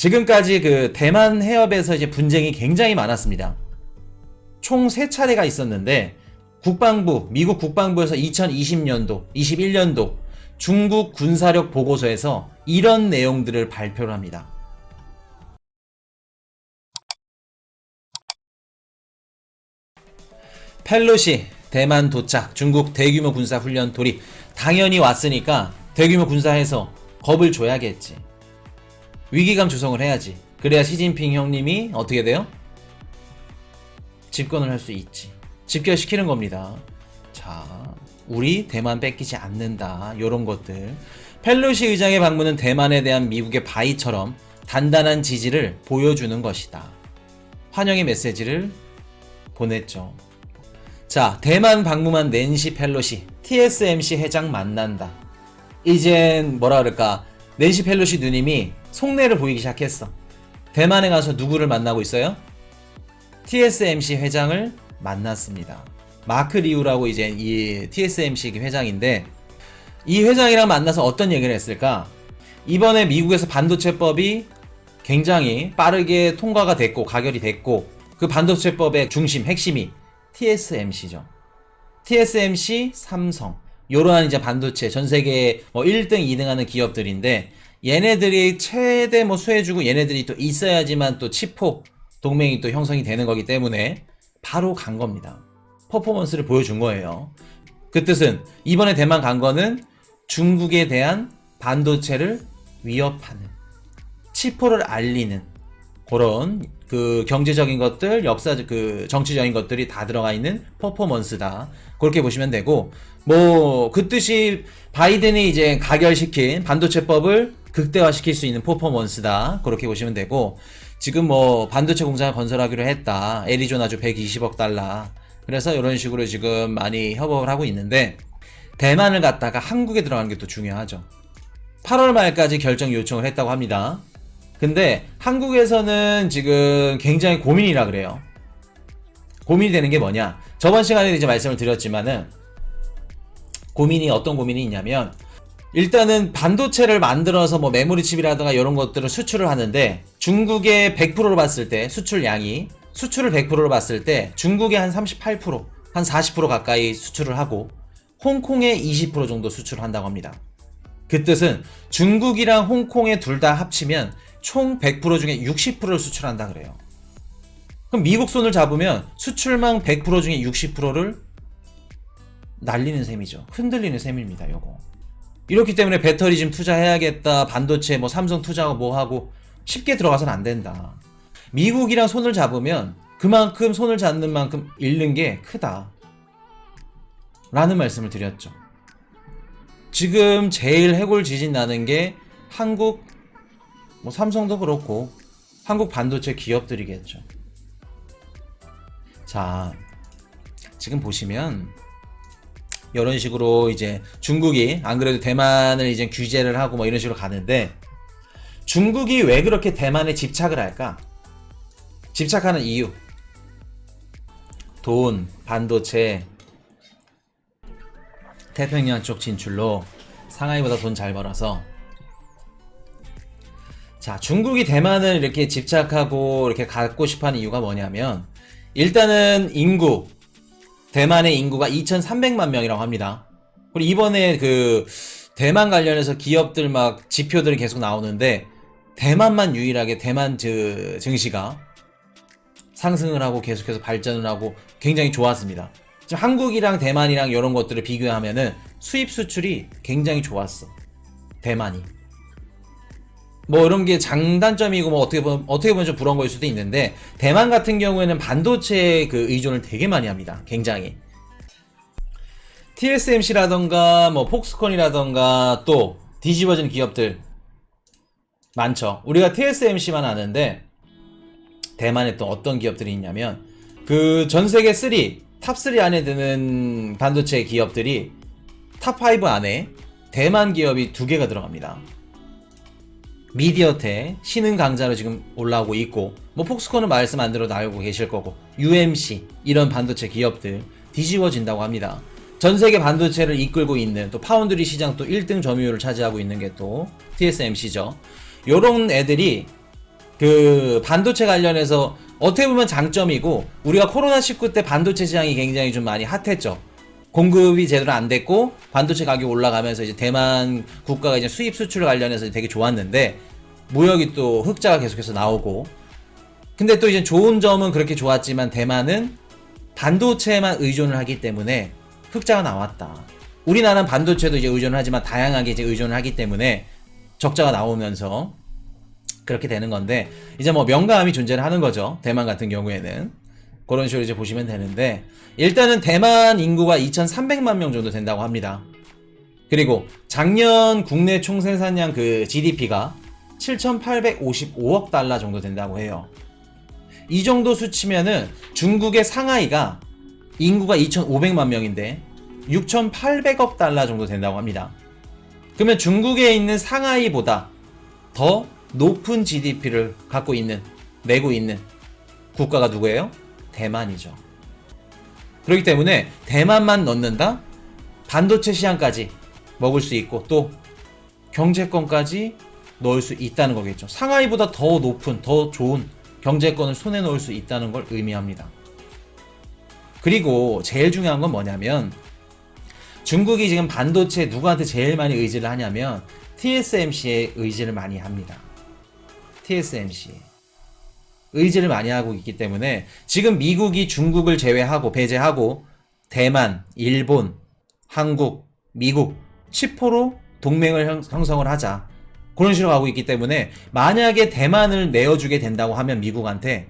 지금까지 그 대만 해협에서 이제 분쟁이 굉장히 많았습니다. 총 3차례가 있었는데 미국 국방부에서 2020년도, 21년도 중국 군사력 보고서에서 이런 내용들을 발표를 합니다. 펠로시 대만 도착, 중국 대규모 군사 훈련 돌입. 당연히 왔으니까 대규모 군사해서 겁을 줘야겠지. 위기감 조성을 해야지. 그래야 시진핑 형님이 어떻게 돼요? 집권을 할 수 있지. 집결시키는 겁니다. 자, 우리 대만 뺏기지 않는다. 요런 것들. 펠로시 의장의 방문은 대만에 대한 미국의 바위처럼 단단한 지지를 보여주는 것이다. 환영의 메시지를 보냈죠. 자, 대만 방문한 낸시 펠로시, TSMC 회장 만난다. 이젠 뭐라 그럴까, 낸시 펠로시 누님이 속내를 보이기 시작했어. 대만에 가서 누구를 만나고 있어요? TSMC 회장을 만났습니다. 마크 리우라고 이제 이 TSMC 회장인데, 이 회장이랑 만나서 어떤 얘기를 했을까? 이번에 미국에서 반도체법이 굉장히 빠르게 통과가 됐고 가결이 됐고, 그 반도체법의 중심, 핵심이 TSMC죠. TSMC, 삼성, 요러한 이제 반도체 전 세계 뭐 1등, 2등 하는 기업들인데, 얘네들이 최대 뭐 수혜주고 얘네들이 또 있어야지만 또 치포 동맹이 또 형성이 되는 거기 때문에 바로 간 겁니다. 퍼포먼스를 보여준 거예요. 그 뜻은 이번에 대만 간 거는 중국에 대한 반도체를 위협하는, 치포를 알리는 그런 그 경제적인 것들, 그 정치적인 것들이 다 들어가 있는 퍼포먼스다. 그렇게 보시면 되고, 뭐 그 뜻이 바이든이 이제 가결시킨 반도체법을 극대화시킬 수 있는 퍼포먼스다. 그렇게 보시면 되고, 지금 뭐 반도체 공장을 건설하기로 했다. 애리조나주 120억 달러. 그래서 이런 식으로 지금 많이 협업을 하고 있는데, 대만을 갔다가 한국에 들어가는 게 또 중요하죠. 8월 말까지 결정 요청을 했다고 합니다. 근데 한국에서는 지금 굉장히 고민이라 그래요. 고민이 되는 게 뭐냐? 저번 시간에 이제 말씀을 드렸지만은, 어떤 고민이 있냐면, 일단은 반도체를 만들어서 뭐 메모리 칩이라든가 이런 것들을 수출을 하는데, 중국의 100%로 봤을 때 수출을 100%로 봤을 때 중국의 한 38%, 한 40% 가까이 수출을 하고 홍콩에 20% 정도 수출을 한다고 합니다. 그 뜻은 중국이랑 홍콩에 둘 다 합치면 총 100% 중에 60%를 수출한다 그래요. 그럼 미국 손을 잡으면 수출망 100% 중에 60%를 날리는 셈이죠. 흔들리는 셈입니다, 요거. 이렇기 때문에 배터리 좀 투자해야겠다, 반도체 뭐 삼성 투자하고 뭐 하고 쉽게 들어가서는 안 된다. 미국이랑 손을 잡으면 그만큼 손을 잡는 만큼 잃는 게 크다 라는 말씀을 드렸죠. 지금 제일 해골 지진 나는 게 한국, 뭐 삼성도 그렇고 한국 반도체 기업들이겠죠. 자, 지금 보시면 이런 식으로 이제 중국이 안 그래도 대만을 이제 규제를 하고 뭐 이런 식으로 가는데, 중국이 왜 그렇게 대만에 집착을 할까? 집착하는 이유, 돈, 반도체, 태평양 쪽 진출로 상하이보다 돈 잘 벌어서. 자, 중국이 대만을 이렇게 집착하고 이렇게 갖고 싶어하는 이유가 뭐냐면, 일단은 인구, 대만의 인구가 2,300만 명이라고 합니다. 그리고 이번에 그 대만 관련해서 기업들 막 지표들이 계속 나오는데, 대만만 유일하게 대만 증시가 상승을 하고 계속해서 발전을 하고 굉장히 좋았습니다. 지금 한국이랑 대만이랑 이런 것들을 비교하면은 수입 수출이 굉장히 좋았어. 대만이. 뭐 이런 게 장단점이고 뭐 어떻게 보면 좀 부러운 거일 수도 있는데, 대만 같은 경우에는 반도체 그 의존을 되게 많이 합니다. 굉장히. TSMC라던가 뭐 폭스콘이라던가 또 뒤집어진 기업들 많죠. 우리가 TSMC만 아는데 대만에 또 어떤 기업들이 있냐면, 그 전 세계 탑3 안에 드는 반도체 기업들이 탑5 안에 대만 기업이 2개가 들어갑니다. 미디어텍, 신흥강자로 지금 올라오고 있고, 뭐 폭스콘은 말씀 안 들어도 알고 계실 거고, UMC 이런 반도체 기업들 뒤집어진다고 합니다. 전 세계 반도체를 이끌고 있는 또 파운드리 시장 또 1등 점유율을 차지하고 있는 게 또 TSMC죠. 요런 애들이 그 반도체 관련해서 어떻게 보면 장점이고, 우리가 코로나19 때 반도체 시장이 굉장히 좀 많이 핫했죠. 공급이 제대로 안 됐고 반도체 가격이 올라가면서 이제 대만 국가가 이제 수입 수출 관련해서 되게 좋았는데, 무역이 또 흑자가 계속해서 나오고. 근데 또 이제 좋은 점은 그렇게 좋았지만 대만은 반도체에만 의존을 하기 때문에 흑자가 나왔다. 우리나라는 반도체도 이제 의존을 하지만 다양하게 이제 의존을 하기 때문에 적자가 나오면서 그렇게 되는 건데, 이제 뭐 명감이 존재를 하는 거죠. 대만 같은 경우에는 그런 식으로 이제 보시면 되는데, 일단은 대만 인구가 2,300만 명 정도 된다고 합니다. 그리고 작년 국내 총생산량 그 GDP가 7,855억 달러 정도 된다고 해요. 이 정도 수치면은 중국의 상하이가 인구가 2,500만 명인데 6,800억 달러 정도 된다고 합니다. 그러면 중국에 있는 상하이보다 더 높은 GDP를 갖고 있는, 내고 있는 국가가 누구예요? 대만이죠. 그렇기 때문에 대만만 넣는다? 반도체 시장까지 먹을 수 있고 또 경제권까지 넣을 수 있다는 거겠죠. 상하이보다 더 높은, 더 좋은 경제권을 손에 넣을 수 있다는 걸 의미합니다. 그리고 제일 중요한 건 뭐냐면, 중국이 지금 반도체 누구한테 제일 많이 의지를 하냐면 TSMC에 의지를 많이 합니다. TSMC 의지를 많이 하고 있기 때문에 지금 미국이 중국을 제외하고 배제하고 대만, 일본, 한국, 미국 10% 동맹을 형성을 하자, 그런 식으로 가고 있기 때문에 만약에 대만을 내어주게 된다고 하면 미국한테,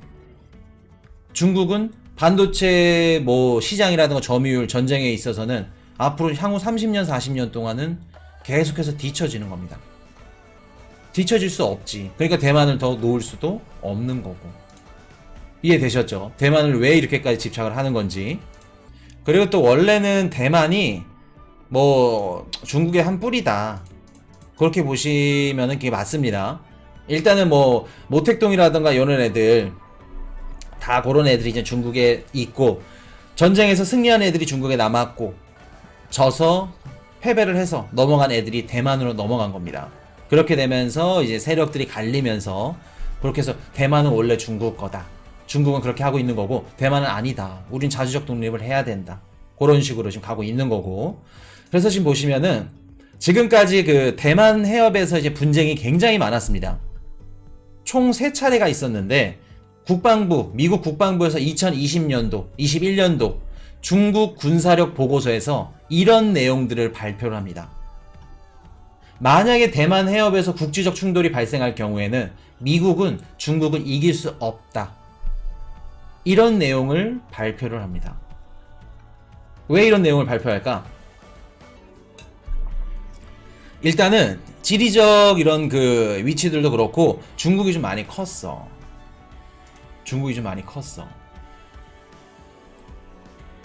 중국은 반도체 뭐 시장이라든가 점유율 전쟁에 있어서는 앞으로 향후 30년 40년 동안은 계속해서 뒤처지는 겁니다. 뒤처질 수 없지. 그러니까 대만을 더 놓을 수도 없는 거고. 이해되셨죠? 대만을 왜 이렇게까지 집착을 하는 건지. 그리고 또 원래는 대만이 뭐 중국의 한 뿌리다, 그렇게 보시면은 그게 맞습니다. 일단은 뭐 모택동이라든가 이런 애들 다 그런 애들이 이제 중국에 있고, 전쟁에서 승리한 애들이 중국에 남았고, 져서 패배를 해서 넘어간 애들이 대만으로 넘어간 겁니다. 그렇게 되면서 이제 세력들이 갈리면서 그렇게 해서 대만은 원래 중국 거다, 중국은 그렇게 하고 있는 거고 대만은 아니다, 우린 자주적 독립을 해야 된다, 그런 식으로 지금 가고 있는 거고. 그래서 지금 보시면은 지금까지 그 대만 해협에서 이제 분쟁이 굉장히 많았습니다. 총 3차례가 있었는데, 국방부, 미국 국방부에서 2020년도, 21년도 중국 군사력 보고서에서 이런 내용들을 발표를 합니다. 만약에 대만 해협에서 국지적 충돌이 발생할 경우에는 미국은 중국을 이길 수 없다, 이런 내용을 발표를 합니다. 왜 이런 내용을 발표할까? 일단은 지리적 이런 그 위치들도 그렇고 중국이 좀 많이 컸어.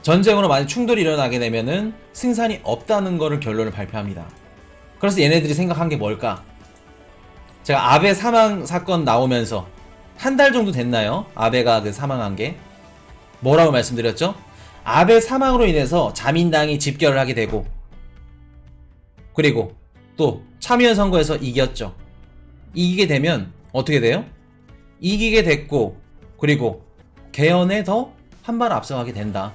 전쟁으로 많이 충돌이 일어나게 되면은 승산이 없다는 거를 결론을 발표합니다. 그래서 얘네들이 생각한 게 뭘까? 제가 아베 사망 사건 나오면서 한 달 정도 됐나요? 아베가 그 사망한 게. 뭐라고 말씀드렸죠? 아베 사망으로 인해서 자민당이 집결을 하게 되고, 그리고 또 참의원 선거에서 이겼죠. 이기게 되면 어떻게 돼요? 이기게 됐고, 그리고 개헌에 더 한 발 앞서가게 된다.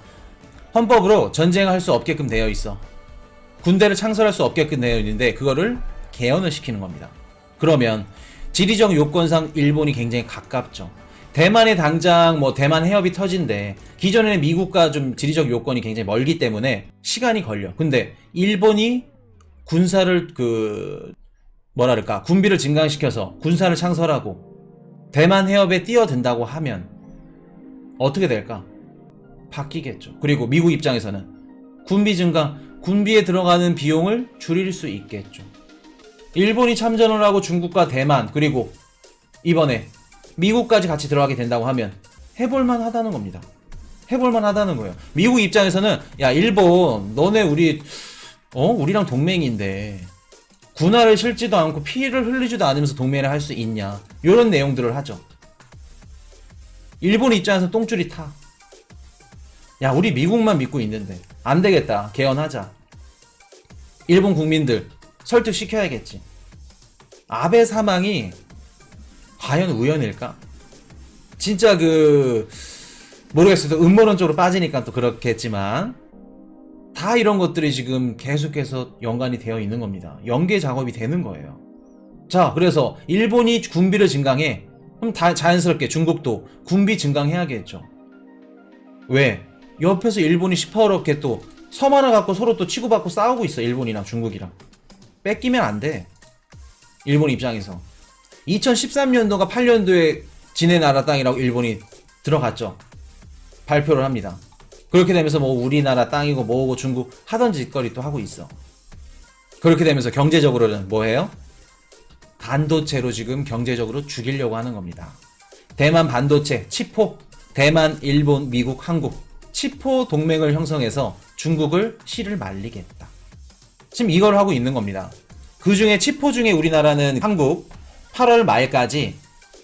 헌법으로 전쟁을 할 수 없게끔 되어 있어. 군대를 창설할 수 없게끔 되어 있는데 그거를 개헌을 시키는 겁니다. 그러면 지리적 요건상 일본이 굉장히 가깝죠. 대만에 당장 뭐 대만 해협이 터진대. 기존에는 미국과 좀 지리적 요건이 굉장히 멀기 때문에 시간이 걸려. 근데 일본이 군사를 군비를 증강시켜서 군사를 창설하고 대만 해협에 뛰어든다고 하면 어떻게 될까? 바뀌겠죠. 그리고 미국 입장에서는 군비 증강, 군비에 들어가는 비용을 줄일 수 있겠죠. 일본이 참전을 하고 중국과 대만, 그리고 이번에 미국까지 같이 들어가게 된다고 하면 해볼만 하다는 겁니다. 해볼만 하다는 거예요. 미국 입장에서는 야, 일본 너네 우리랑 동맹인데 군화를 실지도 않고 피를 흘리지도 않으면서 동맹을 할 수 있냐, 요런 내용들을 하죠. 일본 입장에서 똥줄이 타. 야, 우리 미국만 믿고 있는데 안 되겠다, 개헌하자. 일본 국민들 설득시켜야겠지. 아베 사망이 과연 우연일까? 진짜 모르겠어요. 또 음모론 쪽으로 빠지니까 또 그렇겠지만 다 이런 것들이 지금 계속해서 연관이 되어 있는 겁니다. 연계 작업이 되는 거예요. 자, 그래서 일본이 군비를 증강해. 그럼 자연스럽게 중국도 군비 증강해야겠죠. 왜? 옆에서 일본이 시퍼렇게 또 섬 하나 갖고 서로 또 치고받고 싸우고 있어. 일본이랑 중국이랑. 뺏기면 안 돼. 일본 입장에서. 2013년도가 8년도에 지네 나라 땅이라고 일본이 들어갔죠. 발표를 합니다. 그렇게 되면서 뭐 우리나라 땅이고 뭐고 중국 하던 짓거리 또 하고 있어. 그렇게 되면서 경제적으로는 뭐 해요? 반도체로 지금 경제적으로 죽이려고 하는 겁니다. 대만 반도체, 치포, 대만, 일본, 미국, 한국 치포 동맹을 형성해서 중국을 씨를 말리겠다. 지금 이걸 하고 있는 겁니다. 그 중에 치포 중에 우리나라는 한국 8월 말까지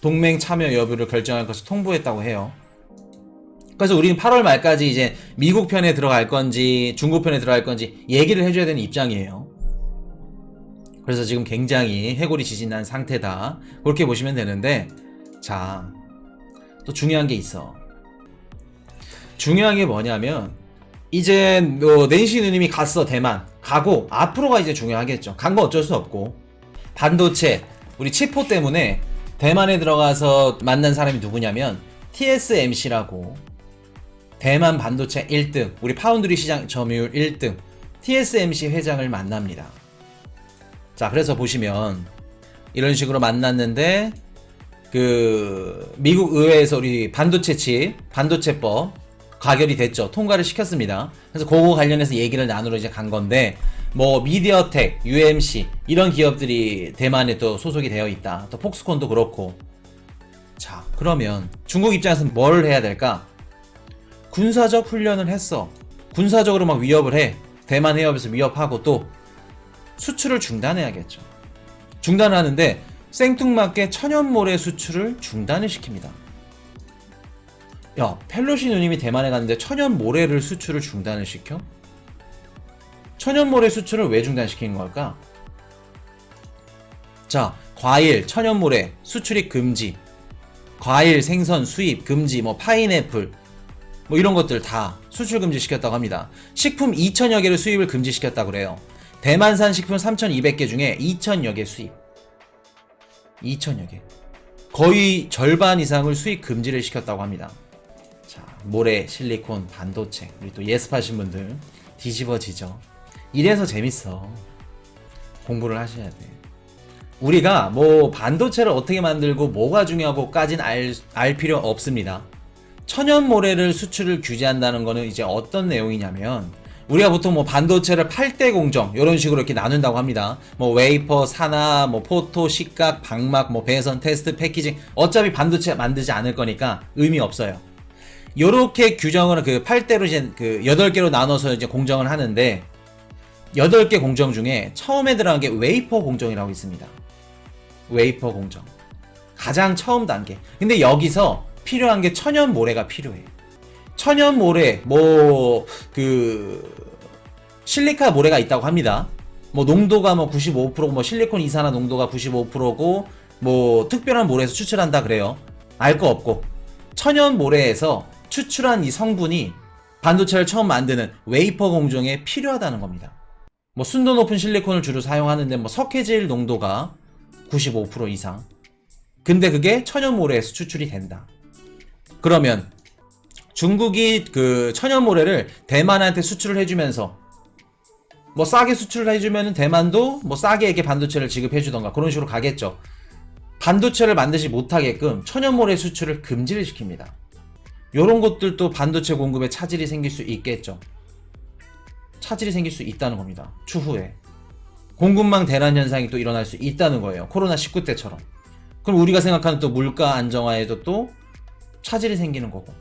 동맹 참여 여부를 결정할 것을 통보했다고 해요. 그래서 우리는 8월 말까지 이제 미국 편에 들어갈 건지 중국 편에 들어갈 건지 얘기를 해줘야 되는 입장이에요. 그래서 지금 굉장히 해골이 지진난 상태다. 그렇게 보시면 되는데, 자, 또 중요한 게 있어. 중요한 게 뭐냐면 이제 낸시 누님이 갔어. 대만 가고 앞으로가 이제 중요하겠죠. 간 거 어쩔 수 없고 반도체 우리 치포 때문에 대만에 들어가서 만난 사람이 누구냐면 TSMC라고 대만 반도체 1등 우리 파운드리 시장 점유율 1등 TSMC 회장을 만납니다. 자, 그래서 보시면 이런 식으로 만났는데 미국 의회에서 우리 반도체 칩 반도체법 가결이 됐죠. 통과를 시켰습니다. 그래서 그거 관련해서 얘기를 나누러 이제 간 건데, 뭐 미디어텍, UMC 이런 기업들이 대만에 또 소속이 되어 있다. 또 폭스콘도 그렇고. 자, 그러면 중국 입장에서는 뭘 해야 될까? 군사적 훈련을 했어. 군사적으로 막 위협을 해. 대만 해협에서 위협하고 또 수출을 중단해야겠죠. 중단을 하는데 생뚱맞게 천연모래 수출을 중단을 시킵니다. 야, 펠로시 누님이 대만에 갔는데 천연모래를 수출을 중단을 시켜? 천연모래 수출을 왜 중단시킨 걸까? 자, 과일, 천연모래 수출이 금지, 과일 생선 수입 금지, 뭐 파인애플 뭐 이런 것들 다 수출 금지시켰다고 합니다. 식품 2,000여 개를 수입을 금지시켰다고 그래요. 대만산 식품 3,200개 중에 2,000여 개 수입. 2,000여 개. 거의 절반 이상을 수입 금지를 시켰다고 합니다. 자, 모래, 실리콘, 반도체. 우리 또 예습하신 분들 뒤집어지죠. 이래서 재밌어. 공부를 하셔야 돼. 우리가 뭐 반도체를 어떻게 만들고 뭐가 중요하고까진 알 필요 없습니다. 천연모래를 수출을 규제한다는 거는 이제 어떤 내용이냐면 우리가 보통 뭐 반도체를 8대 공정 이런 식으로 이렇게 나눈다고 합니다. 뭐 웨이퍼, 산화, 뭐 포토, 식각, 방막, 뭐 배선, 테스트, 패키징 어차피 반도체 만들지 않을 거니까 의미 없어요. 요렇게 규정을 8대로 이제 8개로 나눠서 이제 공정을 하는데 8개 공정 중에 처음에 들어간 게 웨이퍼 공정이라고 있습니다. 웨이퍼 공정. 가장 처음 단계. 근데 여기서 필요한 게 천연모래가 필요해. 천연모래, 실리카 모래가 있다고 합니다. 뭐 농도가 뭐 95%고 뭐 실리콘 이산화 농도가 95%고 뭐 특별한 모래에서 추출한다 그래요. 알 거 없고. 천연모래에서 추출한 이 성분이 반도체를 처음 만드는 웨이퍼 공정에 필요하다는 겁니다. 뭐 순도 높은 실리콘을 주로 사용하는데 뭐 석회질 농도가 95% 이상. 근데 그게 천연모래에서 추출이 된다. 그러면 중국이 천연모래를 대만한테 수출을 해주면서 뭐 싸게 수출을 해주면 대만도 뭐 싸게 이렇게 반도체를 지급해주던가 그런 식으로 가겠죠. 반도체를 만들지 못하게끔 천연모래 수출을 금지를 시킵니다. 요런 것들도 반도체 공급에 차질이 생길 수 있겠죠. 차질이 생길 수 있다는 겁니다. 추후에 공급망 대란 현상이 또 일어날 수 있다는 거예요. 코로나19 때처럼. 그럼 우리가 생각하는 또 물가 안정화에도 또 차질이 생기는 거고.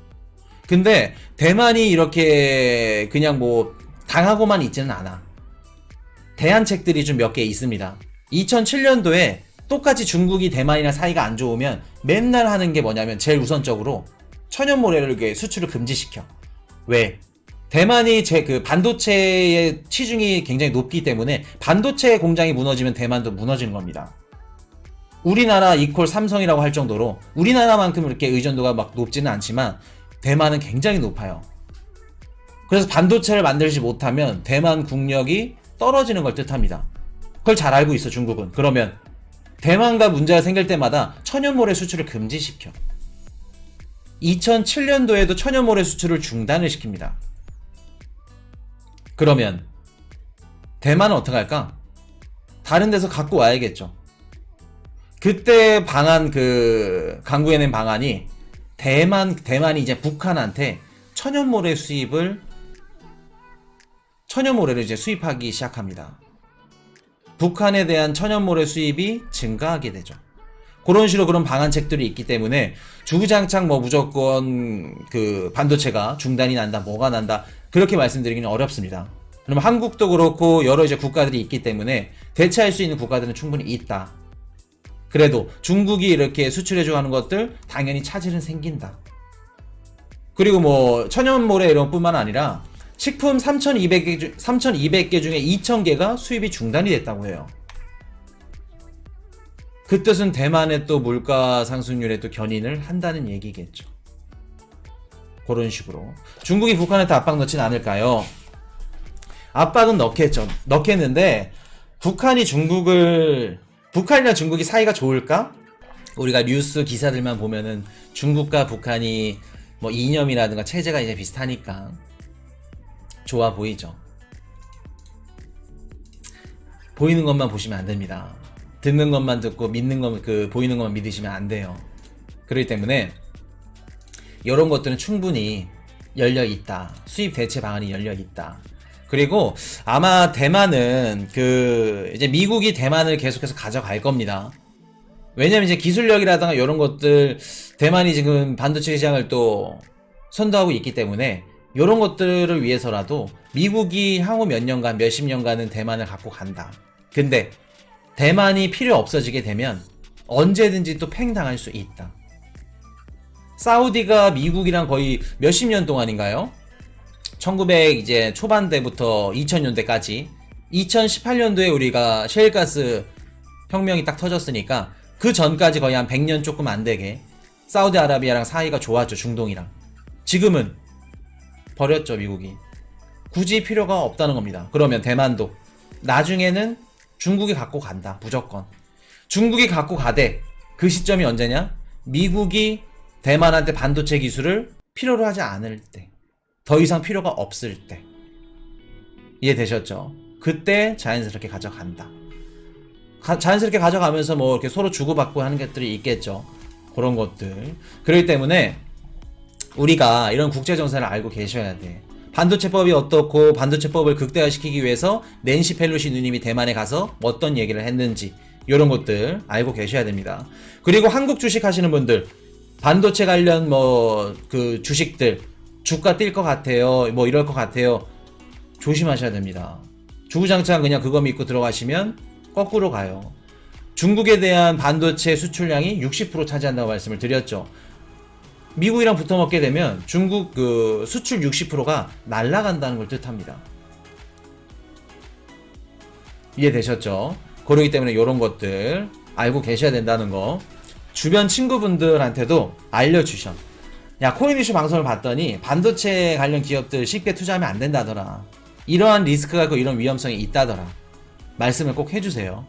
근데 대만이 이렇게 그냥 뭐 당하고만 있지는 않아. 대안책들이 좀 몇 개 있습니다. 2007년도에 똑같이 중국이 대만이랑 사이가 안 좋으면 맨날 하는 게 뭐냐면 제일 우선적으로 천연모래를 수출을 금지시켜. 왜? 대만이 반도체의 치중이 굉장히 높기 때문에 반도체 공장이 무너지면 대만도 무너지는 겁니다. 우리나라 이퀄 삼성이라고 할 정도로 우리나라만큼 이렇게 의존도가 막 높지는 않지만 대만은 굉장히 높아요. 그래서 반도체를 만들지 못하면 대만 국력이 떨어지는 걸 뜻합니다. 그걸 잘 알고 있어 중국은. 그러면 대만과 문제가 생길 때마다 천연모래 수출을 금지시켜. 2007년도에도 천연모래 수출을 중단을 시킵니다. 그러면 대만은 어떡할까? 다른 데서 갖고 와야겠죠. 그때 방안 강구해낸 방안이 대만이 이제 북한한테 천연모래를 이제 수입하기 시작합니다. 북한에 대한 천연모래 수입이 증가하게 되죠. 그런 식으로 그런 방안책들이 있기 때문에 주구장창 뭐 무조건 반도체가 중단이 난다, 뭐가 난다 그렇게 말씀드리기는 어렵습니다. 그럼 한국도 그렇고 여러 이제 국가들이 있기 때문에 대체할 수 있는 국가들은 충분히 있다. 그래도 중국이 이렇게 수출해주고 하는 것들 당연히 차질은 생긴다. 그리고 뭐 천연모래 이런 뿐만 아니라 식품 3,200개 중에 2,000개가 수입이 중단이 됐다고 해요. 그 뜻은 대만의 또 물가 상승률에 또 견인을 한다는 얘기겠죠. 그런 식으로 중국이 북한한테 압박 넣진 않을까요? 압박은 넣겠는데 북한이랑 중국이 사이가 좋을까? 우리가 뉴스 기사들만 보면은 중국과 북한이 뭐 이념이라든가 체제가 이제 비슷하니까 좋아 보이죠. 보이는 것만 보시면 안 됩니다. 듣는 것만 듣고 보이는 것만 믿으시면 안 돼요. 그렇기 때문에 이런 것들은 충분히 열려 있다. 수입 대체 방안이 열려 있다. 그리고 아마 대만은 이제 미국이 대만을 계속해서 가져갈 겁니다. 왜냐면 이제 기술력이라든가 이런 것들 대만이 지금 반도체 시장을 또 선도하고 있기 때문에 이런 것들을 위해서라도 미국이 향후 몇십 년간은 대만을 갖고 간다. 근데 대만이 필요 없어지게 되면 언제든지 또 팽당할 수 있다. 사우디가 미국이랑 거의 몇십 년 동안인가요? 1900 이제 초반대부터 2000년대까지 2018년도에 우리가 셰일가스 혁명이 딱 터졌으니까 그 전까지 거의 한 100년 조금 안 되게 사우디아라비아랑 사이가 좋았죠. 중동이랑. 지금은 버렸죠. 미국이. 굳이 필요가 없다는 겁니다. 그러면 대만도 나중에는 중국이 갖고 간다. 무조건. 중국이 갖고 가되 그 시점이 언제냐? 미국이 대만한테 반도체 기술을 필요로 하지 않을 때. 더 이상 필요가 없을 때. 이해되셨죠? 그때 자연스럽게 가져간다. 자연스럽게 가져가면서 뭐 이렇게 서로 주고받고 하는 것들이 있겠죠. 그런 것들. 그렇기 때문에 우리가 이런 국제 정세를 알고 계셔야 돼. 반도체법이 어떻고 반도체법을 극대화시키기 위해서 낸시 펠로시 누님이 대만에 가서 어떤 얘기를 했는지 이런 것들 알고 계셔야 됩니다. 그리고 한국 주식 하시는 분들 반도체 관련 주식들 주가 뛸 것 같아요. 뭐 이럴 것 같아요. 조심하셔야 됩니다. 주구장창 그냥 그거 믿고 들어가시면 거꾸로 가요. 중국에 대한 반도체 수출량이 60% 차지한다고 말씀을 드렸죠. 미국이랑 붙어먹게 되면 중국 수출 60%가 날아간다는 걸 뜻합니다. 이해되셨죠? 그러기 때문에 이런 것들 알고 계셔야 된다는 거 주변 친구분들한테도 알려주셔. 야, 코인 이슈 방송을 봤더니 반도체 관련 기업들 쉽게 투자하면 안 된다더라. 이러한 리스크가 있고 이런 위험성이 있다더라. 말씀을 꼭 해주세요.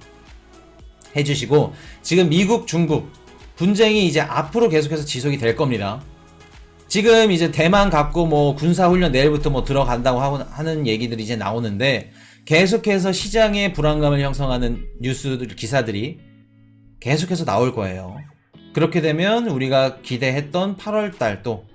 해주시고 지금 미국, 중국 분쟁이 이제 앞으로 계속해서 지속이 될 겁니다. 지금 이제 대만 갖고 뭐 군사훈련 내일부터 뭐 들어간다고 하는 얘기들이 이제 나오는데 계속해서 시장의 불안감을 형성하는 뉴스들, 기사들이 계속해서 나올 거예요. 그렇게 되면 우리가 기대했던 8월달 또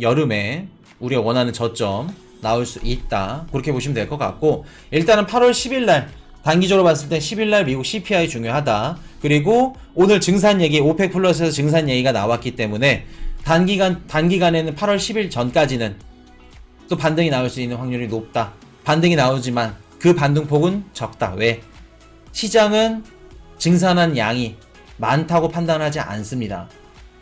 여름에 우리가 원하는 저점 나올 수 있다. 그렇게 보시면 될 것 같고 일단은 8월 10일날 단기적으로 봤을 때 10일날 미국 CPI 중요하다. 그리고 오늘 증산 얘기, 오펙 플러스에서 증산 얘기가 나왔기 때문에 단기간에는 8월 10일 전까지는 또 반등이 나올 수 있는 확률이 높다. 반등이 나오지만 그 반등폭은 적다. 왜? 시장은 증산한 양이 많다고 판단하지 않습니다.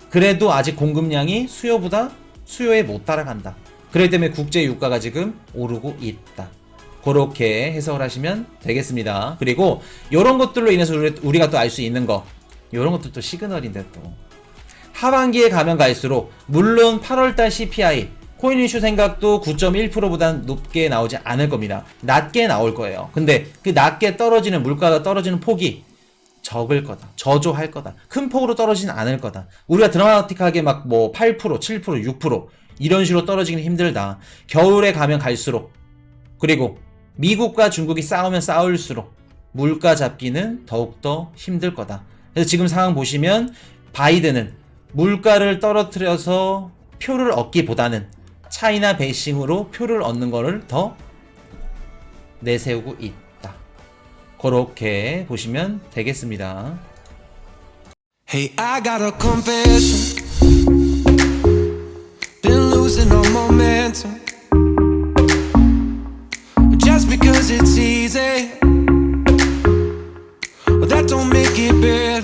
그래도 아직 공급량이 수요에 못 따라간다. 그렇기 때문에 국제 유가가 지금 오르고 있다. 그렇게 해석을 하시면 되겠습니다. 그리고 이런 것들로 인해서 우리가 또 알 수 있는 거, 이런 것도 시그널인데 또 하반기에 가면 갈수록 물론 8월달 CPI 코인 이슈 생각도 9.1%보단 높게 나오지 않을 겁니다. 낮게 나올 거예요. 근데 그 낮게 떨어지는 물가가 떨어지는 폭이 적을 거다. 저조할 거다. 큰 폭으로 떨어지진 않을 거다. 우리가 드라마틱하게 막 뭐 8%, 7%, 6% 이런 식으로 떨어지기는 힘들다. 겨울에 가면 갈수록, 그리고 미국과 중국이 싸우면 싸울수록 물가 잡기는 더욱더 힘들 거다. 그래서 지금 상황 보시면 바이든은 물가를 떨어뜨려서 표를 얻기보다는 차이나 베이싱으로 표를 얻는 거를 더 내세우고 있다. 그렇게 보시면 되겠습니다. Hey, I got a confession. Been losing all momentum. Just because it's easy, that don't make it better.